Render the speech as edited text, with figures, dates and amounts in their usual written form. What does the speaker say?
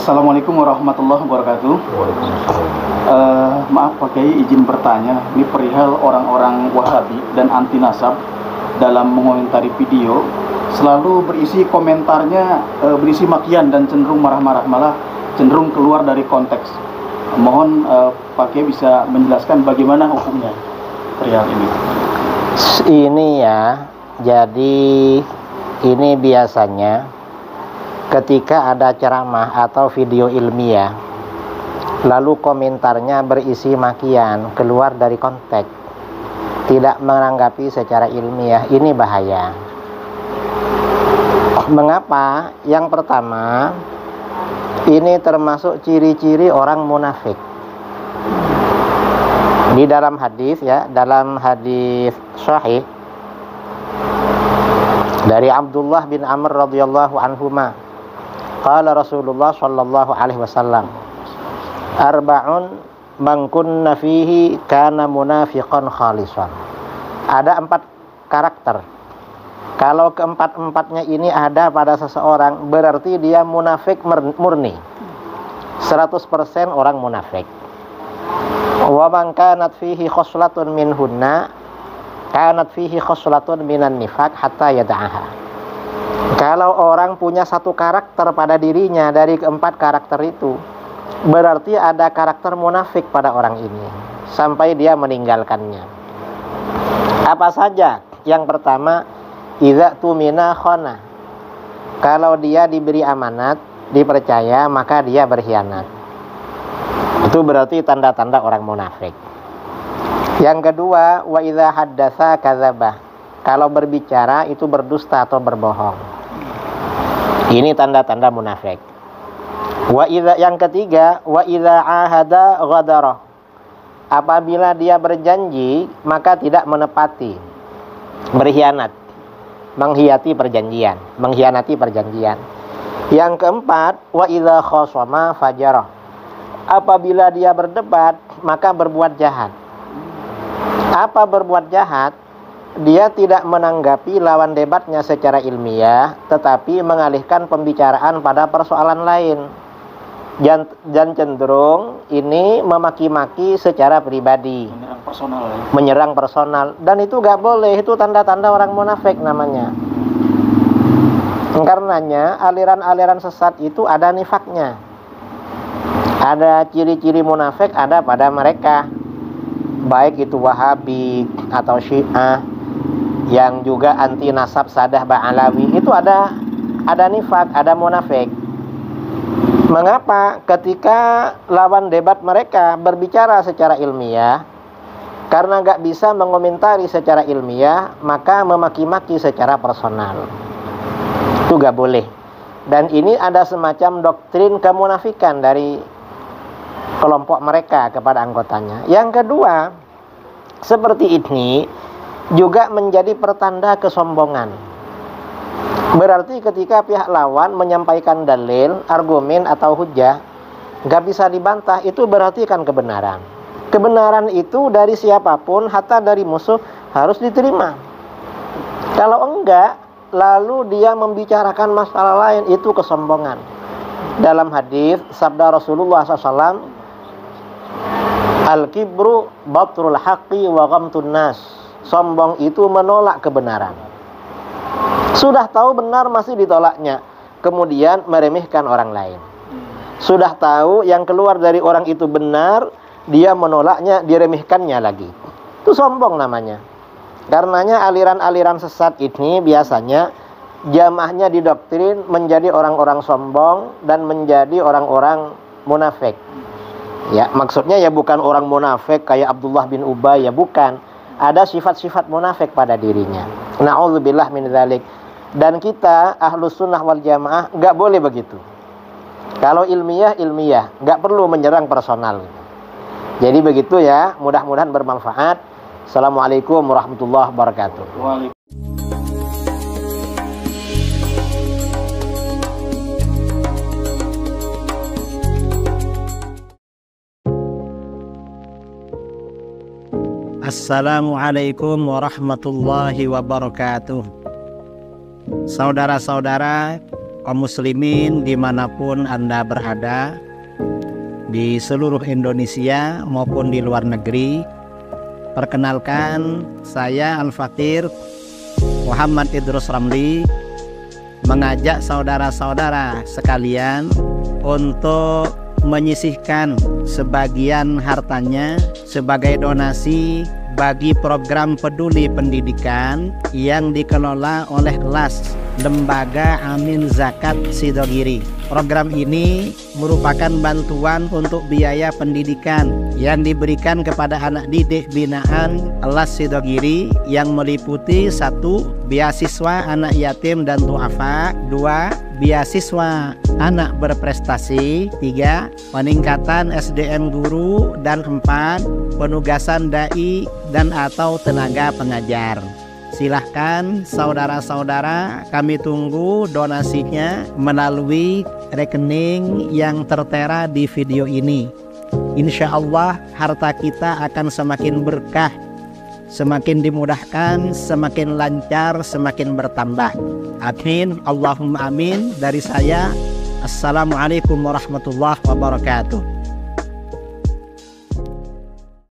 Assalamualaikum warahmatullahi wabarakatuh. Maaf Pak Kiai, izin bertanya. Ini perihal orang-orang Wahabi dan anti nasab dalam mengomentari video selalu berisi komentarnya berisi makian dan cenderung marah-marah, malah cenderung keluar dari konteks. Mohon Pak Kiai bisa menjelaskan bagaimana hukumnya perihal ini. Ini ya, jadi ini biasanya ketika ada ceramah atau video ilmiah, lalu komentarnya berisi makian, keluar dari konteks, tidak menanggapi secara ilmiah, ini bahaya. Mengapa? Yang pertama, ini termasuk ciri-ciri orang munafik. Di dalam hadis ya, dalam hadis sahih dari Abdullah bin Amr radhiyallahu anhuma, qala Rasulullah sallallahu alaihi wasallam, arba'un man kunna fihi kana munafiqan khalisan. Ada 4 karakter. Kalau keempat-empatnya ini ada pada seseorang, berarti dia munafik murni, 100% orang munafik. Wa man kanat fihi khoslatun minhunna kanat fihi khoslatun minan nifaq hatta yada'aha. Kalau orang punya satu karakter pada dirinya dari keempat karakter itu, berarti ada karakter munafik pada orang ini sampai dia meninggalkannya. Apa saja? Yang pertama, idza tumina khana. Kalau dia diberi amanat, dipercaya, maka dia berkhianat. Itu berarti tanda-tanda orang munafik. Yang kedua, wa idza haddatsa kadzaba. Kalau berbicara itu berdusta atau berbohong. Ini tanda-tanda munafik. Yang ketiga, wa idza ahada ghadara. Apabila dia berjanji, maka tidak menepati. Berkhianat. Mengkhianati perjanjian. Yang keempat, wa idza khasama fajara. Apabila dia berdebat, maka berbuat jahat. Apa berbuat jahat? Dia tidak menanggapi lawan debatnya secara ilmiah, tetapi mengalihkan pembicaraan pada persoalan lain. Dan cenderung ini memaki-maki secara pribadi, menyerang personal. Dan itu gak boleh, itu tanda-tanda orang munafik namanya. Karenanya aliran-aliran sesat itu ada nifaknya. Ada ciri-ciri munafik ada pada mereka, baik itu Wahabi atau Syiah, yang juga anti nasab Sadah Ba'alawi, itu ada nifak, ada munafik. Mengapa? Ketika lawan debat mereka berbicara secara ilmiah, karena gak bisa mengomentari secara ilmiah, maka memaki-maki secara personal. Itu gak boleh. Dan ini ada semacam doktrin kemunafikan dari kelompok mereka kepada anggotanya. Yang kedua, seperti ini juga menjadi pertanda kesombongan. Berarti ketika pihak lawan menyampaikan dalil, argumen atau hujah, gak bisa dibantah, itu berarti kan kebenaran. Kebenaran itu dari siapapun, hatta dari musuh, harus diterima. Kalau enggak, lalu dia membicarakan masalah lain, itu kesombongan. Dalam hadis sabda Rasulullah SAW, al-kibru batrul haqqi wa ghamtun nas. Sombong itu menolak kebenaran. Sudah tahu benar masih ditolaknya, kemudian meremehkan orang lain. Sudah tahu yang keluar dari orang itu benar, dia menolaknya, diremehkannya lagi. Itu sombong namanya. Karenanya aliran-aliran sesat ini biasanya jamaahnya didoktrin menjadi orang-orang sombong dan menjadi orang-orang munafik. Ya, maksudnya ya bukan orang munafik kayak Abdullah bin Ubay, ya bukan. Ada sifat-sifat munafik pada dirinya. Na'udzubillah min dzalik. Dan kita ahlus sunnah wal jamaah gak boleh begitu. Kalau ilmiah, gak perlu menyerang personal. Jadi begitu ya, mudah-mudahan bermanfaat. Assalamualaikum warahmatullahi wabarakatuh. Assalamualaikum warahmatullahi wabarakatuh. Saudara-saudara kaum muslimin dimanapun Anda berada, di seluruh Indonesia maupun di luar negeri. Perkenalkan, saya Al-Fakir Muhammad Idrus Ramli mengajak saudara-saudara sekalian untuk menyisihkan sebagian hartanya sebagai donasi bagi program peduli pendidikan yang dikelola oleh LAS, Lembaga Amin Zakat Sidogiri. Program ini merupakan bantuan untuk biaya pendidikan yang diberikan kepada anak didik binaan LAS Sidogiri yang meliputi 1. Beasiswa anak yatim dan duafa, 2. Beasiswa anak berprestasi, 3. Peningkatan SDM guru, dan 4. Penugasan dai dan atau tenaga pengajar. Silahkan saudara-saudara, kami tunggu donasinya melalui rekening yang tertera di video ini. Insya Allah harta kita akan semakin berkah, semakin dimudahkan, semakin lancar, semakin bertambah. Amin, Allahumma amin. Dari saya, Assalamualaikum warahmatullahi wabarakatuh.